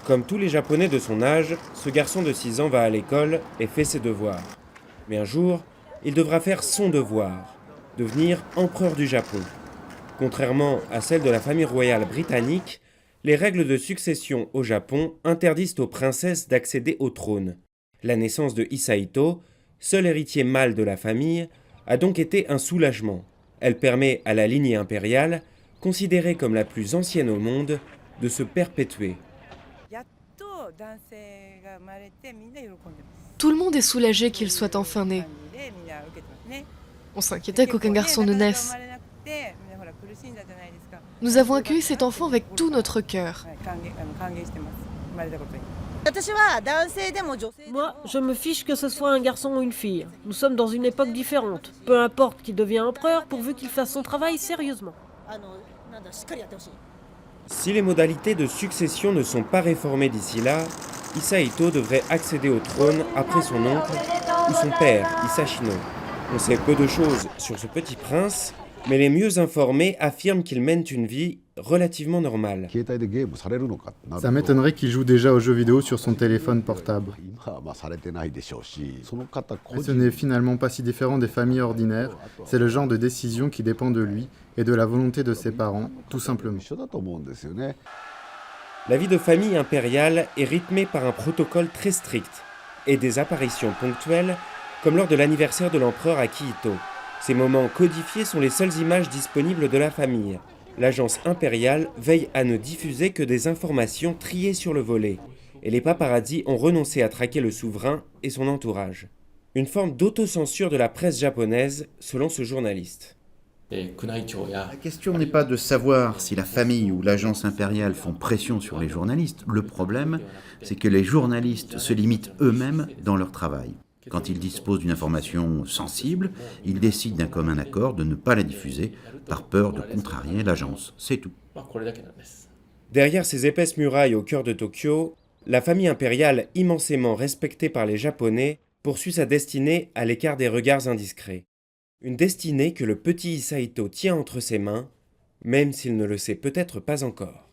Comme tous les Japonais de son âge, ce garçon de 6 ans va à l'école et fait ses devoirs. Mais un jour, il devra faire son devoir, devenir empereur du Japon. Contrairement à celle de la famille royale britannique, les règles de succession au Japon interdisent aux princesses d'accéder au trône. La naissance de Hisahito, seul héritier mâle de la famille, a donc été un soulagement. Elle permet à la lignée impériale, considérée comme la plus ancienne au monde, de se perpétuer. Tout le monde est soulagé qu'il soit enfin né. On s'inquiétait qu'aucun garçon ne naisse. Nous avons accueilli cet enfant avec tout notre cœur. Moi, je me fiche que ce soit un garçon ou une fille. Nous sommes dans une époque différente. Peu importe qui devient empereur, pourvu qu'il fasse son travail sérieusement. Si les modalités de succession ne sont pas réformées d'ici là, Hisahito devrait accéder au trône après son oncle ou son père, Hisashino. On sait peu de choses sur ce petit prince, mais les mieux informés affirment qu'il mène une vie relativement normale. Ça m'étonnerait qu'il joue déjà aux jeux vidéo sur son téléphone portable. Mais ce n'est finalement pas si différent des familles ordinaires, c'est le genre de décision qui dépend de lui et de la volonté de ses parents, tout simplement. La vie de famille impériale est rythmée par un protocole très strict et des apparitions ponctuelles, comme lors de l'anniversaire de l'empereur Akihito. Ces moments codifiés sont les seules images disponibles de la famille. L'agence impériale veille à ne diffuser que des informations triées sur le volet, et les paparazzis ont renoncé à traquer le souverain et son entourage. Une forme d'autocensure de la presse japonaise, selon ce journaliste. La question n'est pas de savoir si la famille ou l'agence impériale font pression sur les journalistes. Le problème, c'est que les journalistes se limitent eux-mêmes dans leur travail. Quand ils disposent d'une information sensible, ils décident d'un commun accord de ne pas la diffuser par peur de contrarier l'agence. C'est tout. Derrière ces épaisses murailles au cœur de Tokyo, la famille impériale immensément respectée par les Japonais poursuit sa destinée à l'écart des regards indiscrets. Une destinée que le petit Hisahito tient entre ses mains, même s'il ne le sait peut-être pas encore.